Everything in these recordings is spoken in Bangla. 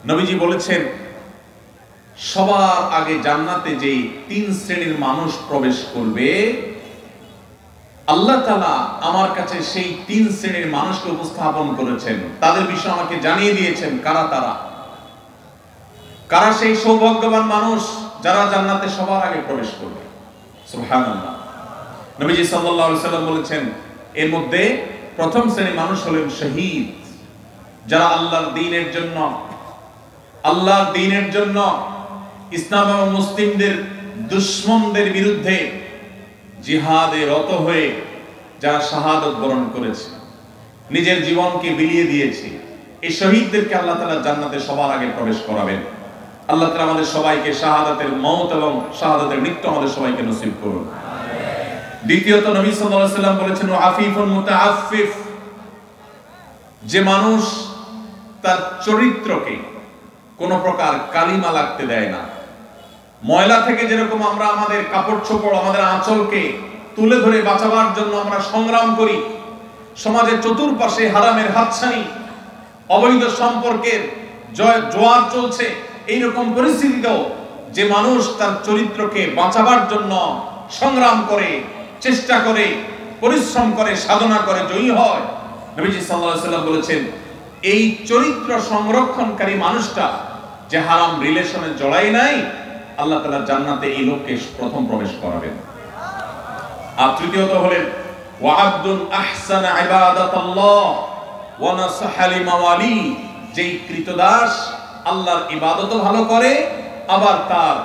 নবীজি বলেছেন, সবার আগে জান্নাতে যেই 3 শ্রেণীর মানুষ প্রবেশ করবে, আল্লাহ তাআলা আমার কাছে সেই 3 শ্রেণীর মানুষকে উপস্থাপন করেছেন, তাদের বিষয়ে আমাকে জানিয়ে দিয়েছেন কারা তারা, কারা সেই সৌভাগ্যবান মানুষ যারা জান্নাতে সবার আগে প্রবেশ করবে। সুবহানাল্লাহ। নবীজি সাল্লাল্লাহু আলাইহি সাল্লাম বলেছেন, এর মধ্যে প্রথম শ্রেণীর মানুষ হলেন শহীদ, যারা আল্লাহর দ্বীনের জন্য ইসলাম এবং মুসলিমদের দুশমনদের বিরুদ্ধে জিহাদে রত হয়ে যারা শাহাদত বরণ করেছে, নিজের জীবনকে বিলিয়ে দিয়েছে, এই শহীদদেরকে আল্লাহ তাআলা জান্নাতে সবার আগে প্রবেশ করাবেন। আল্লাহ তাআলা আমাদের সবাইকে শাহাদাতের মওত এবং শাহাদাতের মৃত্যু আমাদের সবাইকে নসিব করুন। দ্বিতীয়ত নবী সাল্লাল্লাহু আলাইহি সাল্লাম বলেছেন, আফিফুন মুতাআফফিফ, যে মানুষ তার চরিত্রকে কোন প্রকার কালিমা লাগতে দেয় না। ময়লা থেকে যেরকম আমরা আমাদের কাপড় চোপড়, আমাদের আঁচলকে তুলে ধরে বাঁচাবার জন্য আমরা সংগ্রাম করি, সমাজের চতুর্পাশে হারামের হাতছানি, অবৈধ সম্পর্কের জোয়ার চলছে, এইরকম পরিস্থিতিতেও যে মানুষ তার চরিত্রকে বাঁচাবার জন্য সংগ্রাম করে, চেষ্টা করে, পরিশ্রম করে, সাধনা করে, জয়ী হয়, নবীজি সাল্লাল্লাহু আলাইহি সাল্লাম বলেছেন, এই চরিত্র সংরক্ষণকারী মানুষটা যে হারাম রিলেশনে জড়ায় নাই, আল্লাহ তাআলা জান্নাতে এই লোককে প্রথম প্রবেশ করাবেন। আর তৃতীয়ত হলেন ওয়া'আবদুন আহসানা ইবাদাতাল্লাহ ওয়া নাসাহা লিমাওয়ালি, যেই কৃতদাস আল্লাহর ইবাদতও ভালো করে, আবার তার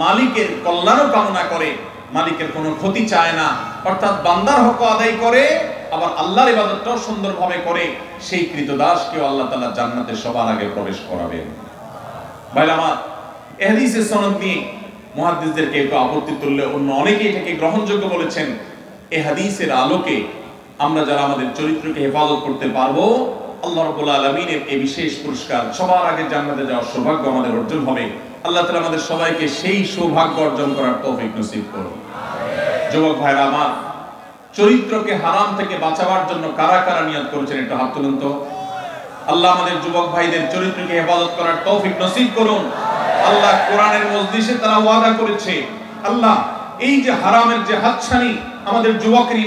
মালিকের কল্যাণও কামনা করে, মালিকের কোনো ক্ষতি চায় না, অর্থাৎ বান্দার হক আদায় করে, আবার আল্লাহর ইবাদতটাও সুন্দরভাবে করে, সেই কৃতদাসকেও আল্লাহ তাআলা জান্নাতে সবার আগে প্রবেশ করাবেন। ভাইরা আমার, এই হাদিসের সনদ নিয়ে মুহাদ্দিসদের কেউ আপত্তি তুললে অন্য অনেকেই এটাকে গ্রহণযোগ্য বলেছেন। এই হাদিসের আলোকে আমরা যারা আমাদের চরিত্রকে হেফাজত করতে পারবো, আল্লাহ রাব্বুল আলামিনের এই বিশেষ পুরস্কার, সবার আগে জান্নাতে যাওয়ার সৌভাগ্য আমাদের অর্জন হবে। আল্লাহ তাআলা আমাদের সবাইকে সেই সৌভাগ্য অর্জন করার তৌফিক নসিব করুন। যুবক ভাইরা আমার, চরিত্রকে হারাম থেকে বাঁচাবার জন্য কারা কারা নিয়ত করেছেন একটু হাত তুলুন তো। আল্লাহ আমাদের যুবক ভাইদের চরিত্রকে হেফাজত করার তৌফিক নসিব করুন। আল্লাহ কোরআনের মজলিসে তারা ওয়াদা করেছে, আল্লাহ এই যে হারামের যে হাতছানি, আমাদের যুবকের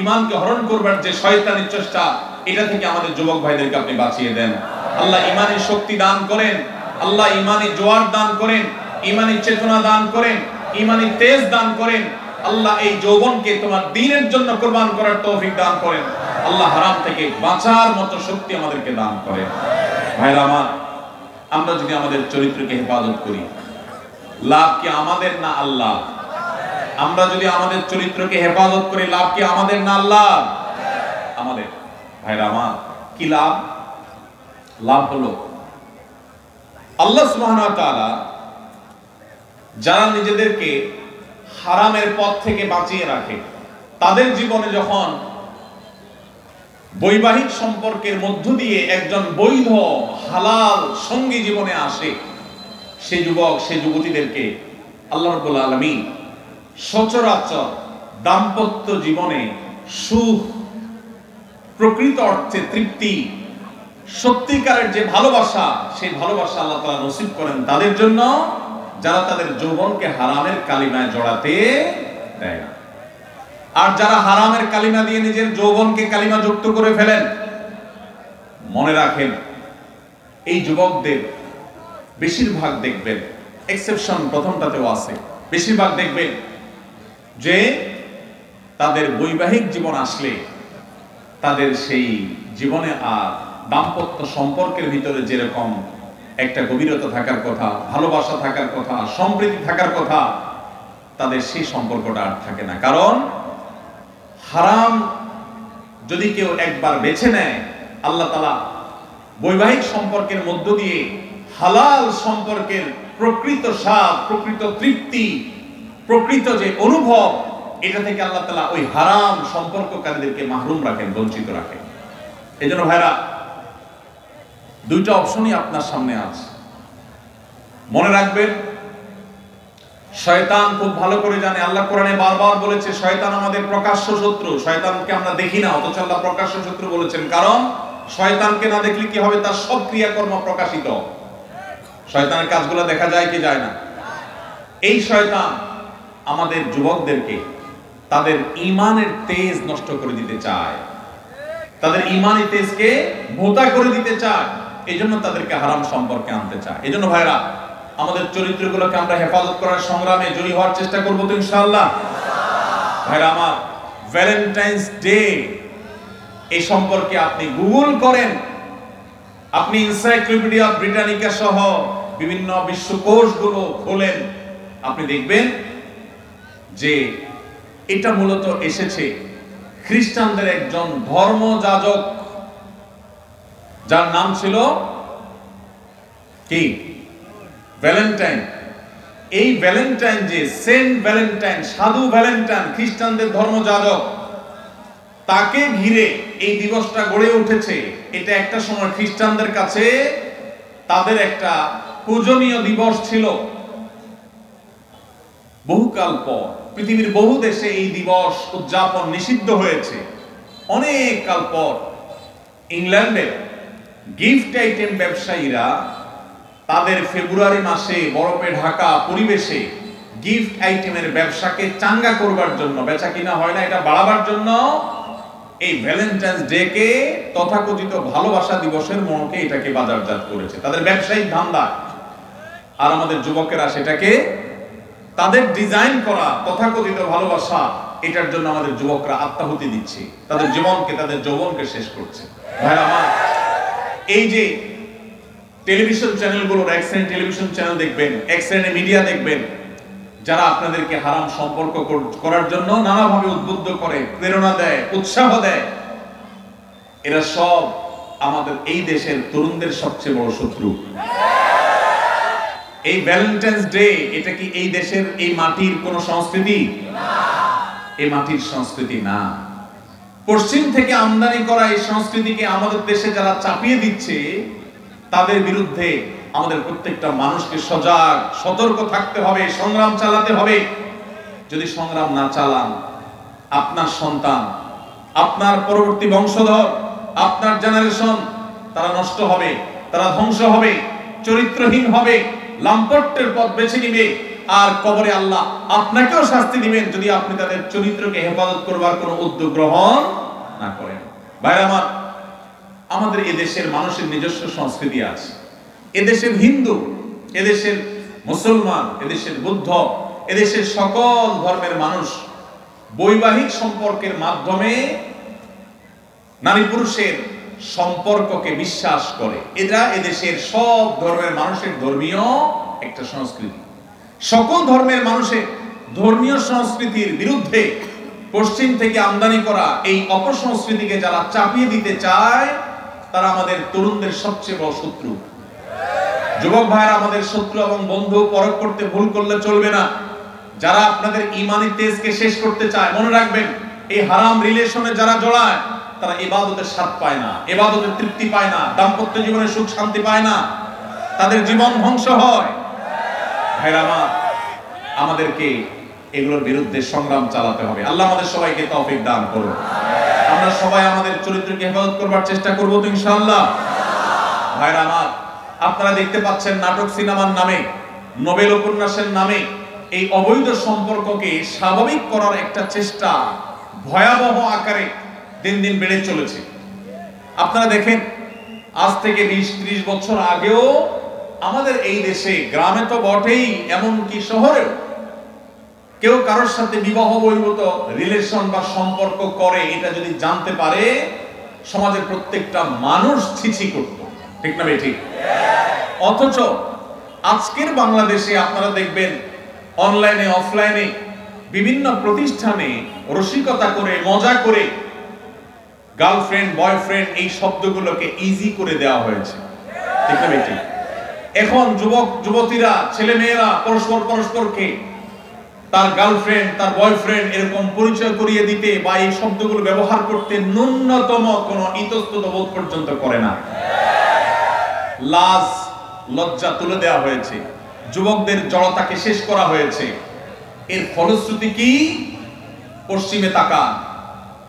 ইমানকে হরণ করবার যে শয়তানের চেষ্টা, এটা থেকে আমাদের যুবক ভাইদেরকে আপনি বাঁচিয়ে দেন। আল্লাহ ইমানের শক্তি দান করেন, আল্লাহ ইমানের জোয়ার দান করেন, ইমানের চেতনা দান করেন, ইমানের তেজ দান করেন। আল্লাহ এই যৌবনকে তোমার দ্বীনের জন্য কুরবান করার তৌফিক দান করেন। আল্লাহ হারাম থেকে বাঁচার মতো শক্তি আমাদেরকে দান করেন। ভাইরা আমার, আমরা যদি আমাদের চরিত্রকে হেফাজত করি, লাভ কি আমাদের না আল্লাহ? আমরা যদি আমাদের চরিত্রকে হেফাজত করি, লাভ কি আমাদের না আল্লাহ? আমাদের। ভাইরা আমার, কি লাভ? লাভ হলো আল্লাহ সুবহানাহু ওয়া তাআলা যারা নিজেদেরকে হারামের পথ থেকে বাঁচিয়ে রাখে, তাদের জীবনে যখন বৈবাহিক সম্পর্কের মধ্য দিয়ে একজন বৈধ হালাল সঙ্গী জীবনে আসে, সে যুবক সে যুবতীদেরকে আল্লাহ রাব্বুল আলামিন সচরাচর দাম্পত্য জীবনে সুখ, প্রকৃত অর্থে তৃপ্তি, সত্যিকারের যে ভালোবাসা, সেই ভালোবাসা আল্লাহ তাআলা নসিব করেন তাদের জন্য যারা তাদের যৌবনকে হারামের কালিমায় জড়াতে দেয় না। আর যারা হারামের কালিমা দিয়ে নিজের যৌবনকে কালিমা যুক্ত করে ফেলেন, মনে রাখেন এই যুবকদের বেশিরভাগ দেখবেন, এক্সেপশন প্রথমটাতেও আছে, বেশিরভাগ দেখবেন যে তাদের বৈবাহিক জীবন আসলে তাদের সেই জীবনে আর দাম্পত্য সম্পর্কের ভিতরে যেরকম একটা গভীরতা থাকার কথা, ভালোবাসা থাকার কথা, সম্প্রীতি থাকার কথা, তাদের সেই সম্পর্কটা আর থাকে না। কারণ হারাম যদি কেউ একবার বেছে নেয়, আল্লাহ তাআলা বৈবাহিক সম্পর্কের মধ্য দিয়ে হালাল সম্পর্কের প্রকৃত স্বাদ, প্রকৃত তৃপ্তি, প্রকৃত যে অনুভব, এটা থেকে আল্লাহ তাআলা ওই হারাম সম্পর্ককারীদেরকে মাহরুম রাখেন, বঞ্চিত রাখেন। এজন্য ভাইরা, দুইটা অপশনই আপনার সামনে আছে। মনে রাখবেন, শয়তান খুব ভালো করে জানে, আল্লাহ কোরআনে বারবার বলেছে শয়তান আমাদের প্রকাশ্য শত্রু। শয়তানকে আমরা দেখি না, অথচ আল্লাহ প্রকাশ্য শত্রু বলেছেন। কারণ শয়তানকে না দেখলে কি হবে? তার সব ক্রিয়াকর্ম প্রকাশিত। শয়তানের কাজগুলো দেখা যায় কি যায় না? এই শয়তান আমাদের যুবকদেরকে তাদের ঈমানের তেজ নষ্ট করে দিতে চায়, তাদের ঈমানি তেজকে ভোঁতা করে দিতে চায়, এইজন্য তাদেরকে হারাম সম্পর্কে আনতে চায়। এইজন্য ভাইরা, আমাদের চরিত্রগুলোকে আমরা হেফাজত করার সংগ্রামে জয়ী হওয়ার চেষ্টা করবো তো ইনশাআল্লাহ। ভাইরা আমার, ভ্যালেন্টাইন্স ডে এই সম্পর্কে আপনি গুগল করেন, আপনি এনসাইক্লোপিডিয়া ব্রিটানিকা সহ বিভিন্ন বিশ্বকোষগুলো খোলেন, আপনি দেখবেন যে এটা মূলত এসেছে খ্রিস্টানদের একজন ধর্মযাজক, যার নাম ছিল কি? ভ্যালেন্টাইন। এই ভ্যালেন্টাইন, যে সেন্ট ভ্যালেন্টাইন, সাধু ভ্যালেন্টাইন, খ্রিস্টানদের ধর্মযাজক, তাকে ঘিরে এই দিবসটা গড়ে উঠেছে। এটা একটা সময় খ্রিস্টানদের কাছে তাদের একটা পূজনীয় দিবস ছিল। বহুকাল পর পৃথিবীর বহু দেশে এই দিবস উদযাপন নিষিদ্ধ হয়েছে। অনেক কাল পর ইংল্যান্ডের গিফট আইটেম ব্যবসায়ীরা তাদের ফেব্রুয়ারি মাসে বরফে ঢাকা পরিবেশে গিফট আইটেমের ব্যবসাকে চাঙ্গা করবার জন্য, বেচা কিনা হয় না এটা বাড়াবার জন্য, এই ভ্যালেন্টাইন্স ডে কে তথাকথিত ভালোবাসা দিবসের মনোকে এটাকে বাজারজাত করেছে তাদের ব্যবসায়িক ধান্দা। আর আমাদের যুবকেরা সেটাকে তাদের ডিজাইন করা তথাকথিত ভালোবাসা, এটার জন্য আমাদের যুবকরা আত্মাহুতি দিচ্ছে, তাদের জীবনকে, তাদের যৌবনকে শেষ করছে। ভাই আমার, এই যে টেলিভিশন চ্যানেলগুলো, এক শ্রেণীর টেলিভিশন চ্যানেল দেখবেন, এক শ্রেণীর মিডিয়া দেখবেন, যারা আপনাদেরকে হারাম সম্পর্ক করার জন্য নানাভাবে উদ্বুদ্ধ করে, প্রেরণা দেয়, উৎসাহ দেয়, এরা সব আমাদের এই দেশের তরুণদের সবচেয়ে বড় শত্রু। এই ভ্যালেন্টাইন্স ডে, এটা কি এই দেশের, এই মাটির কোন সংস্কৃতি? এই মাটির সংস্কৃতি না। পশ্চিম থেকে আমদানি করা এই সংস্কৃতিকে আমাদের দেশে যারা চাপিয়ে দিচ্ছে, তাদের বিরুদ্ধে আমাদের প্রত্যেকটা মানুষকে সজাগ, সতর্ক থাকতে হবে, সংগ্রাম চালাতে হবে। যদি সংগ্রাম না চালান, আপনার সন্তান, আপনার পরবর্তী বংশধর, আপনার জেনারেশন, তারা নষ্ট হবে, তারা ধ্বংস হবে, চরিত্রহীন হবে, লাম্পটের পথ বেছে নিবে, আর কবরে আল্লাহ আপনাকেও শাস্তি দিবেন যদি আপনি তাদের চরিত্রকে হেফাজত করবার কোনো উদ্যোগ গ্রহণ না করেন। ভাইরা আমার, আমাদের এদেশের মানুষের নিজস্ব সংস্কৃতি আছে। এদেশের হিন্দু, এদেশের মুসলমান, এদেশের বুদ্ধ, এদেশের সকল ধর্মের মানুষ বৈবাহিক সম্পর্কের মাধ্যমে নারী পুরুষের সম্পর্ককে বিশ্বাস করে। এরা এদেশের সব ধর্মের মানুষের ধর্মীয় একটা সংস্কৃতি। সকল ধর্মের মানুষের ধর্মীয় সংস্কৃতির বিরুদ্ধে পশ্চিম থেকে আমদানি করা এই অপসংস্কৃতিকে যারা চাপিয়ে দিতে চায়, তারা আমাদের তরুণদের সবচেয়ে বড় শত্রু। যুবক ভাইরা, আমাদের শত্রু এবং বন্ধু পরখ করতে ভুল করলে চলবে না। যারা আপনাদের ঈমানি তেজকে শেষ করতে চায়, মনে রাখবেন, এই হারাম রিলেশনে যারা জড়ায়, তারা ইবাদতের স্বাদ পায় না, ইবাদতের তৃপ্তি পায় না, দাম্পত্য জীবনে সুখ শান্তি পায় না, তাদের জীবন ধ্বংস হয়। ভাইরা আমার, আমাদেরকে এগুলোর বিরুদ্ধে সংগ্রাম চালাতে হবে। আল্লাহ আমাদের সবাইকে তৌফিক দান করুন। আমরা সবাই আমাদের চরিত্রকে হেফাজত করবার চেষ্টা করব তো ইনশাআল্লাহ। ভাইরা আমার, আপনারা দেখতে পাচ্ছেন নাটক সিনেমার নামে, নোবেল উপন্যাসের নামে এই অবৈধ সম্পর্ককে স্বাভাবিক করার একটা চেষ্টা ভয়াবহ আকারে দিন দিন বেড়ে চলেছে। আপনারা দেখেন, আজ থেকে 20-30 বছর আগেও আমাদের এই দেশে, গ্রামে তো বটেই, এমনকি শহরেও, কেউ কারোর সাথে বিবাহ বহির্ভূত রিলেশন বা সম্পর্ক করে, এটা যদি জানতে পারে, সমাজের প্রত্যেকটা মানুষ ছিছি করত, ঠিক না ভাই? ঠিক। অথচ আজকের বাংলাদেশে আপনারা দেখবেন, অনলাইনে অফলাইনে বিভিন্ন প্রতিষ্ঠানে রসিকতা করে, মজা করে গার্লফ্রেন্ড, বয়ফ্রেন্ড এই শব্দগুলোকে ইজি করে দেওয়া হয়েছে, ঠিক না ভাই? ঠিক। এখন যুবক যুবতীরা, ছেলে মেয়েরা পরস্পরকে তার গার্লফ্রেন্ড, তার বয়ফ্রেন্ড এরকম পরিচয় করিয়ে দিতে বা এই শব্দগুলো ব্যবহার করতে ন্যূনতম কোনো ইতস্তত বোধ পর্যন্ত করে না। লাজ লজ্জা তুলে দেওয়া হয়েছে, যুবকদের জড়তাকে শেষ করা হয়েছে। এর ফলশ্রুতি কি? পশ্চিমে তাকান,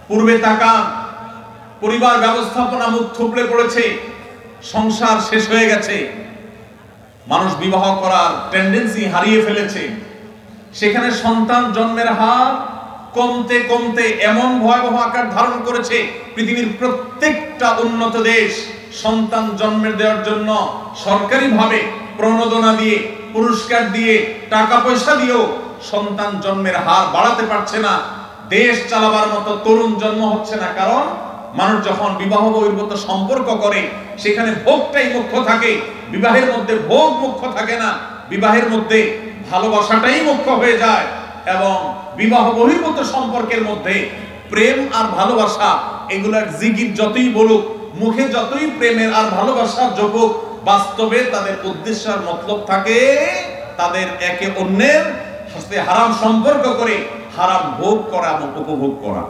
পূর্বে তাকান, পরিবার ব্যবস্থাপনা মুখ থুবড়ে পড়েছে, সংসার শেষ হয়ে গেছে। মানুষ বিবাহ করার টেন্ডেন্সি হারিয়ে ফেলেছে, সেখানে সন্তান জন্মের হার কমতে কমতে এমন ভয়াবহ আকার ধারণ করেছে, পৃথিবীর প্রত্যেকটা উন্নত দেশ সন্তান জন্মের দেওয়ার জন্য সরকারিভাবে প্রণোদনা দিয়ে, পুরস্কার দিয়ে, টাকা পয়সা দিয়েও সন্তান জন্মের হার বাড়াতে পারছে না। দেশ চালাবার মতো তরুণ জন্ম হচ্ছে না, কারণ মানুষ যখন বিবাহ বহির্ভূত সম্পর্ক করে সেখানে ভোগটাই মুখ্য থাকে, বিবাহের মধ্যে ভোগ মুখ্য থাকে না, বিবাহের মধ্যে ভালোবাসাটাই মুখ্য হয়ে যায়। এবং বিবাহ বহির্ভূত সম্পর্কের মধ্যে প্রেম আর ভালোবাসা এগুলার জিকির যতই বলুক, মুখে যতই প্রেমের আর ভালোবাসার জপুক, বাস্তবে তাদের উদ্দেশ্য আর মতলব থাকে তাদের একে অন্যের সাথে হারাম সম্পর্ক করে হারাম ভোগ করা এবং উপভোগ করা।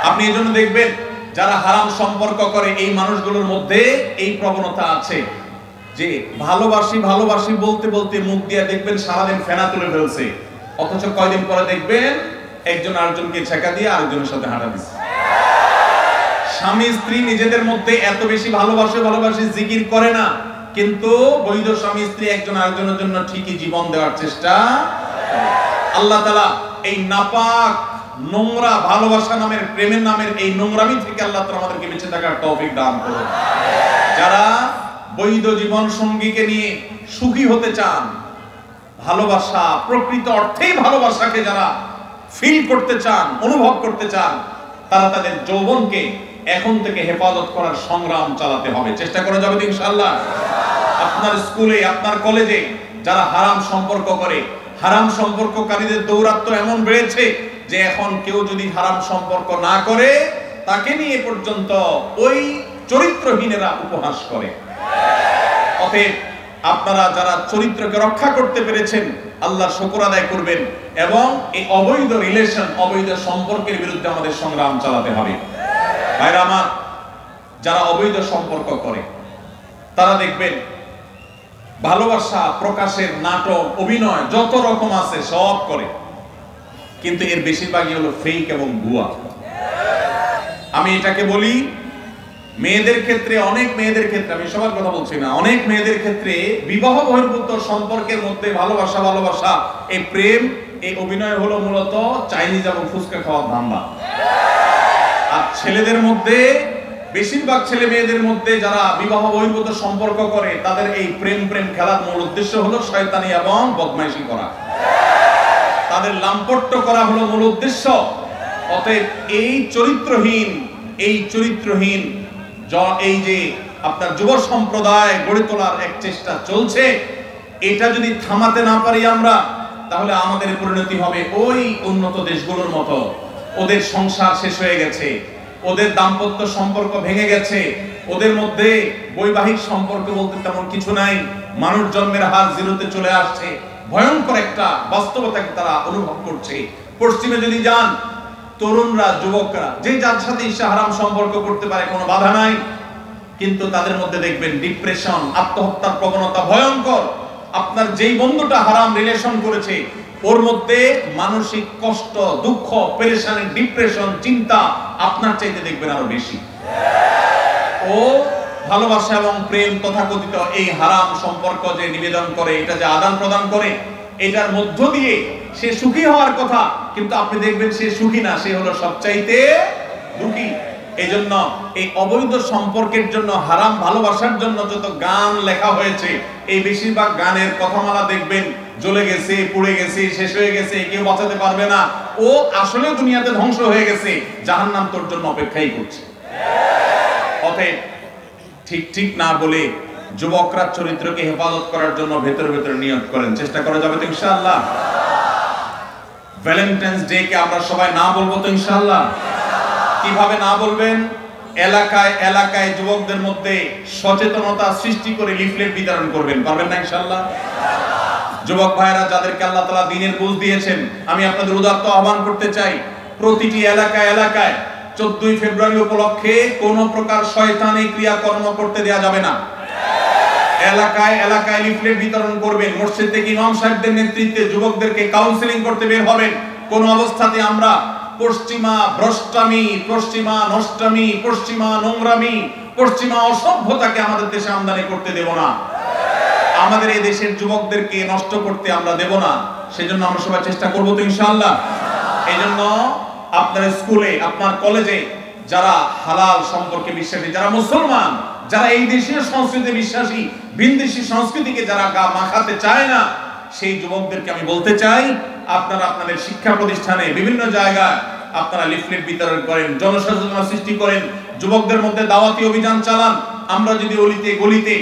আপনি এজন্য দেখবেন যারা হারাম সম্পর্ক করে এই মানুষগুলোর মধ্যে এই প্রবণতা আছে যে ভালোবাসি ভালোবাসি বলতে বলতে মুখ দিয়ে দেখবেন সারাদিন ফেনা তুলে ফেলছে, অথচ কয়দিন পরে দেখবেন একজন আরেকজনকে ছেঁকা দিয়ে আরেকজনের সাথে হাঁটা দিচ্ছে। স্বামী স্ত্রী নিজেদের মধ্যে এত বেশি ভালোবাসি জিকির করে না, কিন্তু বৈধ স্বামী স্ত্রী একজন আরেকজনের জন্য ঠিকই জীবন দেওয়ার চেষ্টা করে। আল্লাহ তাআলা এই নাপাক নোংরা ভালোবাসা নামের, প্রেমের নামের এই নোংরামি থেকে আল্লাহ তাআলা আমাদেরকে বেঁচে থাকার তৌফিক দান করুন। যারা বৈধ জীবন সঙ্গীকে নিয়ে সুখী হতে চান, ভালোবাসা প্রকৃত অর্থেই ভালোবাসাকে যারা ফিল করতে চান, অনুভব করতে চান, তারা তাদের যৌবনকে এখন থেকে হেফাজত করার সংগ্রাম চালাতে হবে। চেষ্টা করা যাবে তো ইনশাআল্লাহ। আপনার স্কুলে, আপনার কলেজে যারা হারাম সম্পর্ক করে, হারাম সম্পর্ককারীদের দৌরাত্ম্য এমন বেড়েছে যে এখন কেউ যদি হারাম সম্পর্ক না করে তাকে নিয়ে পর্যন্ত ওই চরিত্রহীনেরা উপহাস করে। অতএব আপনারা যারা চরিত্রকে রক্ষা করতে পেরেছেন আল্লাহর শুকর আদায় করবেন এবং এই অবৈধ রিলেশন, অবৈধ সম্পর্কের বিরুদ্ধে আমাদের সংগ্রাম চালাতে হবে। ভাইরা আমার, যারা অবৈধ সম্পর্ক করে তারা দেখবেন ভালোবাসা প্রকাশের নাটক, অভিনয় যত রকম আছে সব করে, কিন্তু এর বেশিরভাগই হলো ফেক এবং ভুয়া। আমি এটাকে বলি মেয়েদের ক্ষেত্রে, অনেক মেয়েদের ক্ষেত্রে, আমি সবার কথা বলছি না, অনেক মেয়েদের ক্ষেত্রে বিবাহ বহির্ভূত সম্পর্কের মধ্যে ভালোবাসা এই প্রেম, এই অভিনয় হলো মূলত চাইনিজ এবং ফুচকা খাওয়ার ধান্দা। আর ছেলেদের মধ্যে, বেশিরভাগ ছেলে মেয়েদের মধ্যে যারা বিবাহ বহির্ভূত সম্পর্ক করে তাদের এই প্রেম খেলার মূল উদ্দেশ্য হলো শয়তানি এবং বদমাইশি করা, তাদের লাম্পট্য করা হলো মূল উদ্দেশ্য। অতএব এই চরিত্রহীন এই যে আপনার যুব সম্প্রদায় গড়ে তোলার এক চেষ্টা চলছে, এটা যদি থামাতে না পারি আমরা, তাহলে আমাদের পরিণতি হবে ওই উন্নত দেশগুলোর মতো। ওদের সংসার শেষ হয়ে গেছে, ওদের দাম্পত্য সম্পর্ক ভেঙে গেছে, ওদের মধ্যে বৈবাহিক সম্পর্ক বলতে তেমন কিছু নাই, মানুষ জন্মের হার জিরোতে চলে আসছে, ভয়ঙ্কর একটা বাস্তবতাকে তারা অনুভব করছে। পশ্চিমে যদি যান, তরুণরা, যুবকরা যে যার সাথে ইচ্ছা হারাম সম্পর্ক করতে পারে, কোনো বাধা নাই, কিন্তু তাদের মধ্যে দেখবেন ডিপ্রেশন, আত্মহত্যার প্রবণতা ভয়ঙ্কর। আপনার যেই বন্ধুটা হারাম রিলেশন করেছে ওর মধ্যে মানসিক কষ্ট, দুঃখ, পেরেশানি, ডিপ্রেশন, চিন্তা আপনার চাইতে দেখবেন আরো বেশি। ও ভালোবাসা এবং প্রেম তথাকথিত এই হারাম সম্পর্ক যে নিবেদন করে, এটা যে আদান প্রদান করে, এটার মধ্য দিয়ে সে সুখী হওয়ার কথা, কিন্তু আপনি দেখবেন সে সুখী না, সে হলো সবচাইতে দুঃখী। এজন্য এই অবৈধ সম্পর্কের জন্য, হারাম ভালোবাসার জন্য যত গান লেখা হয়েছে, এই বেশিরভাগ গানের কথামালা দেখবেন জ্বলে গেছে, পুড়ে গেছে, শেষ হয়ে গেছে, কেউ বাঁচাতে পারবে না, ও আসলে দুনিয়াতে ধ্বংস হয়ে গেছে, জাহান্নাম তোর জন্য অপেক্ষাই করছে। অতএব ঠিক না বলে যুবকরা চরিত্রকে হেফাজত করার জন্য ভেতরে নিয়ত করেন। চেষ্টা করা যাবে তো ইনশাআল্লাহ। ভ্যালেন্টাইন্স ডে কে আমরা সবাই না বলবো তো ইনশাআল্লাহ। কিভাবে না বলবেন? এলাকায় যুবকদের মধ্যে সচেতনতা সৃষ্টি করে লিফলেট বিতরণ করবেন। পারবেন না ইনশাআল্লাহ? যুবক ভাইরা যাদেরকে আল্লাহ তাআলা দ্বীনের বুঝ দিয়েছেন, আমি আপনাদের উদাত্ত আহ্বান করতে চাই, প্রতিটি এলাকায় 14ই ফেব্রুয়ারি উপলক্ষে কোন প্রকার শয়তানি ক্রিয়াকর্ম করতে দেয়া যাবে না। এলাকায় লিফলেট বিতরণ করবেন। মসজিদ থেকে ইমাম সাহেবদের নেতৃত্বে যুবকদেরকে কাউন্সেলিং করতে বের হবেন। কোন অবস্থাতে আমরা পশ্চিমা ভ্রষ্টামি, পশ্চিমা নষ্টামি, পশ্চিমা নোংরামি, পশ্চিমা অসভ্যতাকে আমাদের দেশে আমদানি করতে দেব না। আমাদের এই দেশের যুবকদেরকে নষ্ট করতে আমরা দেব না। সেজন্য আমরা সবাই চেষ্টা করব তো ইনশাআল্লাহ। এইজন্য আপনার স্কুলে, আপনার কলেজে যারা হালাল সম্পর্কে বিশ্বাসী, যারা মুসলমান, যারা এই দেশীয় সংস্কৃতিতে বিশ্বাসী, ভিনদেশী সংস্কৃতিকে যারা গা মাখাতে চায় না, সেই যুবকদেরকে আমি বলতে চাই, আপনারা আপনাদের শিক্ষা প্রতিষ্ঠানে বিভিন্ন জায়গায় আপনারা লিফলেট বিতরণ করেন, জনসচেতনতা সৃষ্টি করেন, যুবকদের মধ্যে দাওয়াতি অভিযান চালান। আমরা যদি অলিতে গলিতে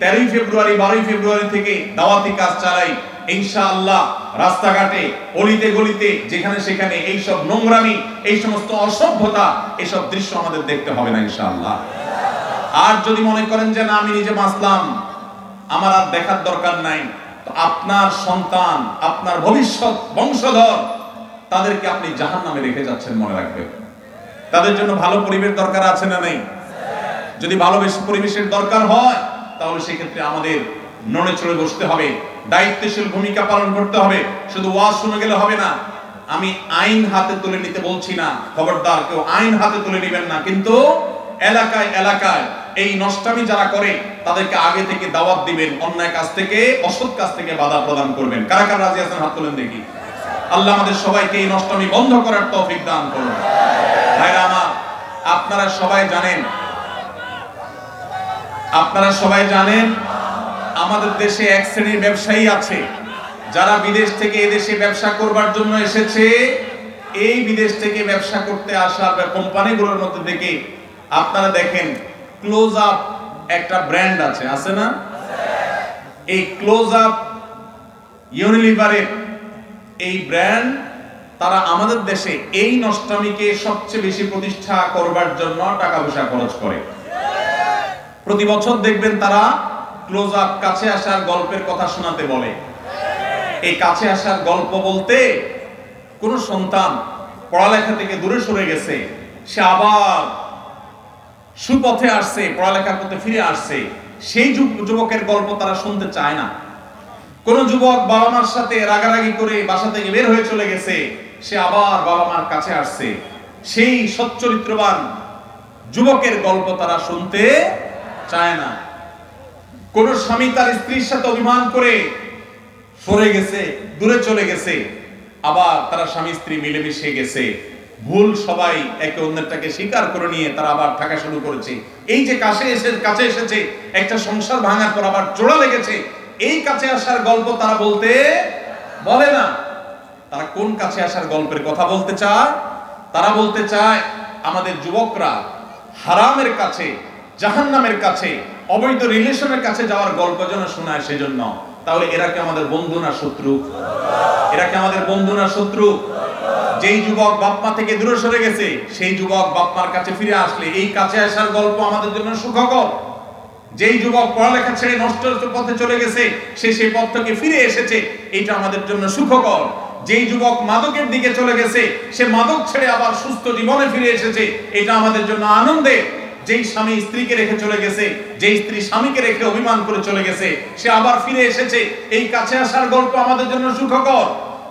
13 ফেব্রুয়ারি 12 ফেব্রুয়ারি থেকে দাওয়াতি কাজ চালাই, ইনশাআল্লাহ রাস্তাঘাটে অলিতে গলিতে যেখানে সেখানে এই সব নোংরামি, এই সমস্ত অসভ্যতা, এই সব দৃশ্য আমাদের দেখতে হবে না ইনশাআল্লাহ। আর যদি মনে করেন যে না আমি নিজে বাঁচলাম, আমার আর দেখার দরকার নাই, তো আপনার সন্তান, আপনার ভবিষ্যৎ বংশধর, তাদেরকে আপনি জাহান্নামে রেখে যাচ্ছেন, মনে রাখবেন। তাদের জন্য ভালো পরিবেশ দরকার আছে না নেই? যদি ভালো পরিবেশের দরকার হয়, তাহলে সেক্ষেত্রে আমাদের নড়ে চড়ে বসতে হবে, দায়িত্বশীল ভূমিকা পালন করতে হবে। শুধু ওয়াজ শুনে গেলে হবে না। আমি আইন হাতে তুলে নিতে বলছি না, খবরদার কেউ আইন হাতে তুলে নেবেন না, কিন্তু এলাকায় এলাকায় এই নষ্টামি যারা করে তাদেরকে আগে থেকে দাওয়াত দিবেন, অন্যায় কাজ থেকে, অসৎ কাজ থেকে বাধা প্রদান করবেন। কারা কারা রাজি আছেন হাত তুলেন দেখি। আল্লাহ আমাদের সবাইকে এই নষ্টামি বন্ধ করার তৌফিক দান করুন। ভাইরা আমার, আপনারা সবাই জানেন আমাদের দেশে এক শ্রেণীর ব্যবসায়ী আছে যারা বিদেশ থেকে এদেশে ব্যবসা করবার জন্য এসেছে। এই বিদেশ থেকে ব্যবসা করতে আসা কোম্পানিগুলোর মধ্যে থেকে আপনারা দেখেন ক্লোজ আপ একটা ব্র্যান্ড আছে না? এই ক্লোজ আপ ইউনিলিভারের এই ব্র্যান্ড, তারা আমাদের দেশে এই নষ্টামিকে সবচেয়ে বেশি প্রতিষ্ঠা করবার জন্য টাকা পয়সা খরচ করে। প্রতি বছর দেখবেন তারা ক্লোজ আপ কাছে আসার গল্পের কথা শোনাতে বলে। এই কাছে আসার গল্প বলতে, কোন সন্তান পড়ালেখা থেকে দূরে সরে গেছে, সে আবার সুপথে আসছে, পড়ালেখার পথে ফিরে আসছে, সেই যুবকের গল্প তারা শুনতে চায় না। কোন যুবক বাবা মার সাথে রাগারাগি করে বাসা থেকে বের হয়ে চলে গেছে, সে আবার বাবা মার কাছে আসছে, সেই সচ্চরিত্রবান যুবকের গল্প তারা শুনতে চায় না। কোন স্বামী তার স্ত্রীর সাথে অভিমান করে সরে গেছে, দূরে চলে গেছে, আবার তারা স্বামী স্ত্রী মিলেমিশে গেছে, ভুল সবাই একে অন্যটাকে স্বীকার করে নিয়ে তারা আবার থাকা শুরু করেছে। এই যে কাছে এসেছে, একটা সংসার ভাঙার পর আবার জোড়া লেগেছে, এই কাছে আসার গল্প তারা বলে না। তারা কোন কাছে আসার গল্পের কথা বলতে চায়? তারা বলতে চায় আমাদের যুবকরা হারামের কাছে, জাহান্নামের কাছে, অবৈধ রিলেশনের কাছে যাওয়ার গল্প যেন শোনায় সেজন্য। তাহলে এরা কি আমাদের বন্ধু না শত্রু? এরা কি আমাদের বন্ধু না শত্রু? যেই যুবক বাপমা থেকে দূরে সরে গেছে, সেই যুবক বাপমার কাছে ফিরে আসলে এই কাছে আসার গল্প আমাদের জন্য সুখকর। যেই যুবক পড়ালেখা ছেড়ে নষ্ট পথে চলে গেছে, সে সেই পথ থেকে ফিরে এসেছে, এটা আমাদের জন্য সুখকর। যেই যুবক মাদকের দিকে চলে গেছে, সে মাদক ছেড়ে আবার সুস্থ জীবনে ফিরে এসেছে, এটা আমাদের জন্য আনন্দের। যেই স্বামী স্ত্রীকে রেখে চলে গেছে, যেই স্ত্রী স্বামীকে রেখে অভিমান করে চলে গেছে, সে আবার ফিরে এসেছে, এই কাছে আসার গল্প আমাদের জন্য সুখকর।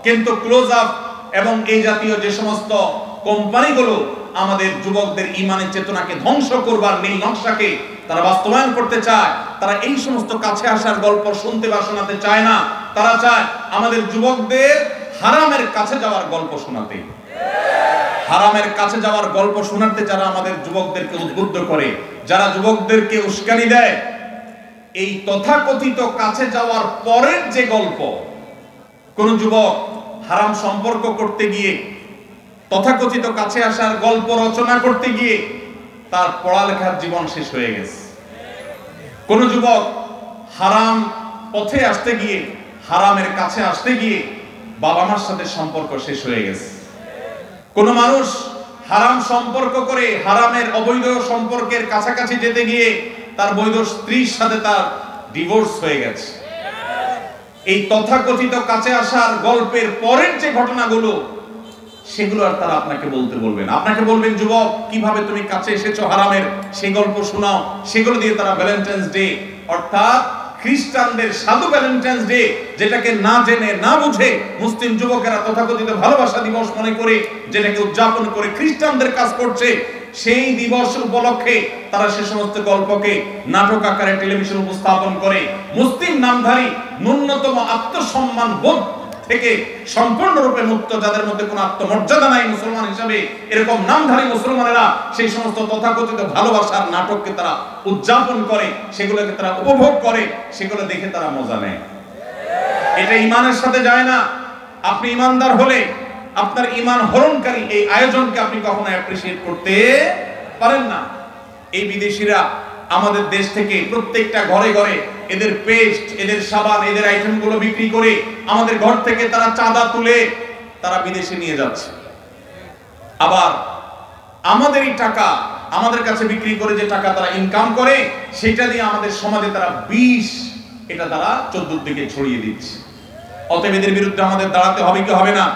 কিন্তু ক্লোজ আপ এবং এই জাতীয় যে সমস্ত কোম্পানিগুলো আমাদের যুবকদের ঈমানের চেতনাকে ধ্বংস করবার নীল নকশাকে তারা বাস্তবায়ন করতে চায়, তারা এই সমস্ত কাছে আসার গল্প শুনতে বা শোনাতে চায় না। তারা চায় আমাদের যুবকদের হারামের কাছে যাওয়ার গল্প শোনাতে। হারামের কাছে যাওয়ার গল্প শোনাতে যারা আমাদের যুবকদেরকে উদ্বুদ্ধ করে, যারা যুবকদেরকে উস্কানি দেয়, এই তথাকথিত কাছে যাওয়ার পরের যে গল্প, কোন যুবক হারাম সম্পর্ক করতে গিয়ে, তথাকথিত কাছে আসার গল্প রচনা করতে গিয়ে তার পড়ালেখার জীবন শেষ হয়ে গেছে। কোন যুবক হারাম পথে আসতে গিয়ে, হারামের কাছে আসতে গিয়ে বাবা মার সাথে সম্পর্ক শেষ হয়ে গেছে। কোন মানুষ হারাম সম্পর্ক করে হারামের অবৈধ সম্পর্কের কাছাকাছি যেতে গিয়ে তার বৈধ স্ত্রীর সাথে তার ডিভোর্স হয়ে গেছে। এই তথাকথিত কাছে আসার গল্পের পরের যে ঘটনাগুলো, সেগুলো আর তারা আপনাকে বলবেন। আপনাকে বলবেন যুবক কিভাবে তুমি কাছে এসেছো হারামের, সেই গল্প শোনাও। সেগুলো দিয়ে তারা ভ্যালেন্টাইন্স ডে, অর্থাৎ খ্রিস্টানদের সাধু ভ্যালেন্টাইন্স ডে, যেটাকে না জেনে না বুঝে মুসলিম যুবকেরা তথাকথিত ভালোবাসা দিবস মনে করে যেটাকে উদযাপন করে খ্রিস্টানদের কাজ করছে, সেই দিবস উপলক্ষে তারা সে সমস্ত গল্পকে নাটক আকারে টেলিভিশন উপস্থাপন করে। মুসলিম নামধারী ন্যূনতম আত্মসম্মান বোধ থেকে সম্পূর্ণরূপে মুক্ত, যাদের মধ্যে কোনো আত্মমর্যাদা নাই মুসলমান হিসাবে, এরকম নামধারী মুসলমানেরা সেই সমস্ত তথাকথিত ভালোবাসার নাটককে তারা উদযাপন করে, সেগুলোকে তারা উপভোগ করে, সেগুলো দেখে তারা মজা নেয়। এটা ঈমানের সাথে যায় না। আপনি ঈমানদার হলে আপনার ঈমান হরণকারী এই আয়োজনকে আপনি কখনো অ্যাপ্রিশিয়েট করতে পারেন না। এই বিদেশিরা আমাদের দেশ থেকে প্রত্যেকটা ঘরে ঘরে এদের পেস্ট, এদের সাবান, এদের আইটেমগুলো বিক্রি করে আমাদের ঘর থেকে তারা চাঁদা তুলে তারা বিদেশে নিয়ে যাচ্ছে। আবার আমাদেরই টাকা আমাদের কাছে বিক্রি করে যে টাকা তারা ইনকাম করে, সেটা দিয়ে আমাদের সমাজে তারা বিষ, এটা তারা চতুর্দিকে ছড়িয়ে দিচ্ছে। অতএব এদের বিরুদ্ধে আমাদের দাঁড়াতে হবে কি হবে না?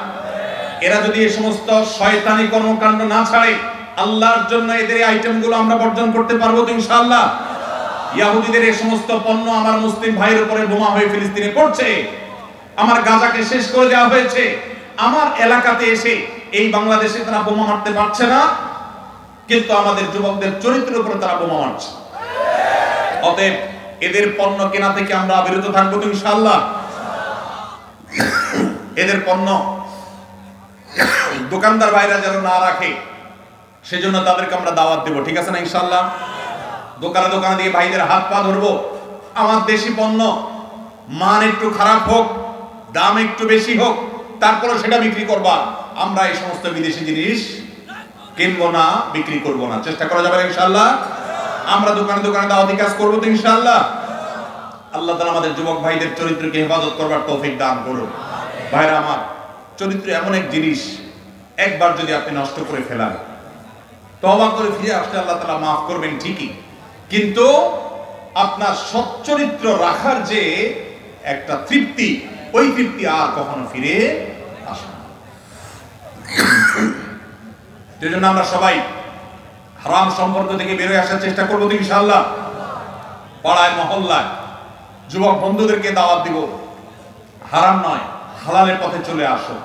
এরা যদি এই সমস্ত শয়তানি কর্মকাণ্ড না ছাড়ে, আল্লাহর জন্য এদের এই আইটেমগুলো আমরা বর্জন করতে পারবো তো ইনশাআল্লাহ? ইহুদিদের এই সমস্ত পণ্য আমার মুসলিম ভাইয়ের উপরে বোমা হয়ে ফিলিস্তিনে পড়ছে, আমার গাজাকে শেষ করে দেওয়া হয়েছে, আমার এলাকাতে এসে এই বাংলাদেশে তারা বোমা মারতে পারছে না, কিন্তু আমাদের যুবকদের চরিত্রের উপরে তারা বোমা মারছে। অতএব এদের পণ্য কেনা থেকে আমরা বিরত থাকবো তো ইনশাআল্লাহ? এদের পণ্য দোকানদার ভাইরা যেন না রাখে, সেজন্য তাদেরকে আমরা দাওয়াত দেব, ঠিক আছে না ইনশাআল্লাহ? দোকানে দোকানে দিয়ে ভাইদের হাত পা ধরবো, আমার দেশি পণ্য মান একটু খারাপ হোক, দাম একটু বেশি হোক, তারপরে সেটা বিক্রি করবা। আমরা এই সমস্ত বিদেশি জিনিস কিনবো না, বিক্রি করবো না, চেষ্টা করা যাবে ইনশাআল্লাহ? আমরা দোকানে দোকানে দাওয়াতি কাজ করবো তো ইনশাআল্লাহ? আল্লাহ তাআলা আমাদের যুবক ভাইদের চরিত্রকে হেফাজত করবার তৌফিক দান করুন। ভাইরা আমার, চরিত্র এমন এক জিনিস, একবার যদি আপনি নষ্ট করে ফেলান, তওবা করে ফিরে আসলে আল্লাহ তাআলা মাফ করবেন ঠিকই, কিন্তু আপনার সচ্চরিত্র রাখার যে একটা তৃপ্তি, ওই তৃপ্তি আর কখনো ফিরে আসে না। সেজন্য আমরা সবাই হারাম সম্পর্ক থেকে বের হয়ে আসার চেষ্টা করবো তো ইনশাআল্লাহ? পাড়ায় মহল্লায় যুবক বন্ধুদেরকে দাওয়াত দিব, হারাম নয় হালালের পথে চলে আসো।